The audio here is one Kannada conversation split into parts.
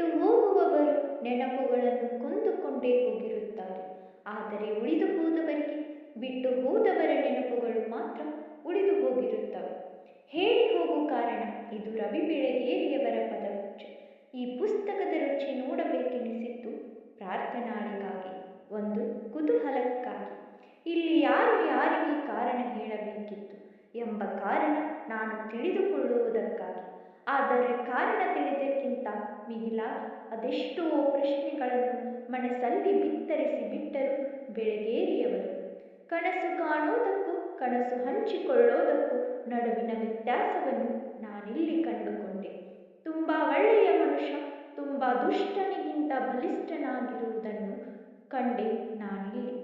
ಬಿಟ್ಟು ಹೋಗುವವರು ನೆನಪುಗಳನ್ನು ಕೊಂದುಕೊಂಡೇ ಹೋಗಿರುತ್ತಾರೆ. ಆದರೆ ಉಳಿದು ಹೋದವರಿಗೆ ಬಿಟ್ಟು ಹೋದವರ ನೆನಪುಗಳು ಮಾತ್ರ ಉಳಿದು ಹೋಗಿರುತ್ತವೆ. ಹೇಳಿ ಹೋಗು ಕಾರಣ. ಇದು ರವಿ ಬೆಳಗೇರಿಯವರ ಪದಗುಚ್ಛ. ಈ ಪುಸ್ತಕದ ರುಚಿ ನೋಡಬೇಕೆನಿಸಿದ್ದು ಪ್ರಾರ್ಥನಾಳಿಗಾಗಿ, ಒಂದು ಕುತೂಹಲಕ್ಕಾಗಿ. ಇಲ್ಲಿ ಯಾರು ಯಾರಿಗೆ ಕಾರಣ ಹೇಳಬೇಕಿತ್ತು ಎಂಬ ಕಾರಣ ನಾನು ತಿಳಿದುಕೊಳ್ಳುವುದಕ್ಕಾಗಿ. ಆದರೆ ಕಾರಣ ತಿಳಿದಕ್ಕಿಂತ ಮಿಗಿಲಾಗಿ ಅದೆಷ್ಟೋ ಪ್ರಶ್ನೆಗಳನ್ನು ಮನಸ್ಸಲ್ಲಿ ಬಿತ್ತರಿಸಿ ಬಿಟ್ಟರು ಬೆಳಗೇರಿಯವರು. ಕನಸು ಕಾಣೋದಕ್ಕೂ ಕನಸು ಹಂಚಿಕೊಳ್ಳೋದಕ್ಕೂ ನಡುವಿನ ವ್ಯತ್ಯಾಸವನ್ನು ನಾನಿಲ್ಲಿ ಕಂಡುಕೊಂಡೆ. ತುಂಬಾ ಒಳ್ಳೆಯ ಮನುಷ್ಯ ತುಂಬಾ ದುಷ್ಟನಿಗಿಂತ ಬಲಿಷ್ಠನಾಗಿರುವುದನ್ನು ಕಂಡೆ ನಾನಿಲ್ಲಿ.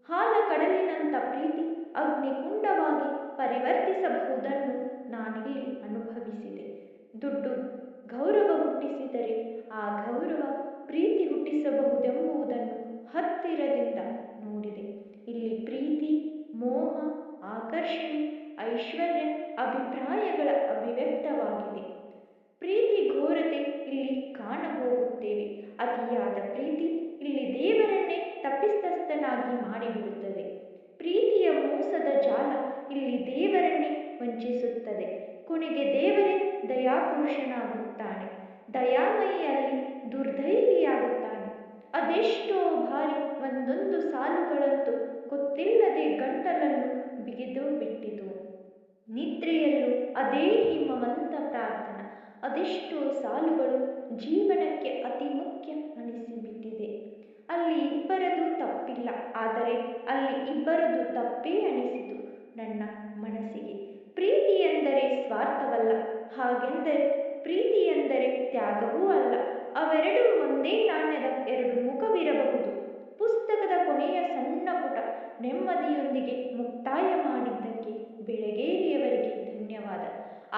ಹಾಲ ಕಡಲಿನಂಥ ಪ್ರೀತಿ ಅಗ್ನಿಕುಂಡವಾಗಿ ಪರಿವರ್ತಿಸಬಹುದನ್ನು ನಾನಿಲ್ಲಿ ಅನುಭವಿಸಿದೆ. ದುಡ್ಡು ಗೌರವ ಹುಟ್ಟಿಸಿದರೆ ಆ ಗೌರವ ಪ್ರೀತಿ ಹುಟ್ಟಿಸಬಹುದೆಂಬುದನ್ನು ಹತ್ತಿರದಿಂದ ನೋಡಿದೆ. ಇಲ್ಲಿ ಪ್ರೀತಿ, ಮೋಹ, ಆಕರ್ಷಣೆ, ಐಶ್ವರ್ಯ, ಅಭಿಪ್ರಾಯಗಳ ಅಭಿವ್ಯಕ್ತವಾಗಿದೆ. ಪ್ರೀತಿ ಘೋರತೆ ಇಲ್ಲಿ ಕಾಣಹೋಗುತ್ತೇವೆ. ಅತಿಯಾದ ಪ್ರೀತಿ ಇಲ್ಲಿ ದೇವರನ್ನೇ ತಪ್ಪಿತಸ್ಥನಾಗಿ ಮಾಡಿಬಿಡುತ್ತದೆ. ಪ್ರೀತಿಯ ಮೋಸದ ಜಾಲ ಇಲ್ಲಿ ದೇವರನ್ನೇ ವಂಚಿಸುತ್ತದೆ. ಕೊನೆಗೆ ದೇವರೇ ದಯಾಪುರುಷನಾಗುತ್ತಾನೆ, ದಯಾಮಯಿ ಅಲ್ಲಿ ದುರ್ದೈವಿಯಾಗುತ್ತಾನೆ. ಅದೆಷ್ಟೋ ಬಾರಿ ಒಂದೊಂದು ಸಾಲುಗಳಂತೂ ಗೊತ್ತಿಲ್ಲದೆ ಗಂಟಲನ್ನು ಬಿಗಿದು ಬಿಟ್ಟಿತು. ನಿದ್ರೆಯಲ್ಲೂ ಅದೇ ಹಿಮವಂತ ಪ್ರಾರ್ಥನಾ. ಅದೆಷ್ಟೋ ಸಾಲುಗಳು ಜೀವನಕ್ಕೆ ಅತಿ ಮುಖ್ಯ ಅನಿಸಿಬಿಟ್ಟಿದೆ. ಅಲ್ಲಿ ಇಬ್ಬರದು ತಪ್ಪಿಲ್ಲ, ಆದರೆ ಅಲ್ಲಿ ಇಬ್ಬರದು ತಪ್ಪೇ ಅನಿಸಿತು ನನ್ನ ಮನಸ್ಸಿಗೆ. ಪ್ರೀತಿ ಎಂದರೆ ಸ್ವಾರ್ಥವಲ್ಲ, ಹಾಗೆಂದರೆ ಪ್ರೀತಿ ಎಂದರೆ ತ್ಯಾಗವೂ ಅಲ್ಲ. ಅವೆರಡೂ ಒಂದೇ ನಾಣ್ಯದ ಎರಡು ಮುಖವಿರಬಹುದು. ಪುಸ್ತಕದ ಕೊನೆಯ ಸಣ್ಣ ಪುಟ ನೆಮ್ಮದಿಯೊಂದಿಗೆ ಮುಕ್ತಾಯ ಮಾಡಿದ್ದಕ್ಕೆ ಬೆಳಗೇರಿಯವರಿಗೆ ಧನ್ಯವಾದ.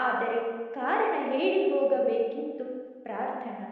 ಆದರೆ ಕಾರಣ ಹೇಳಿ ಹೋಗಬೇಕಿತ್ತು ಪ್ರಾರ್ಥನಾ.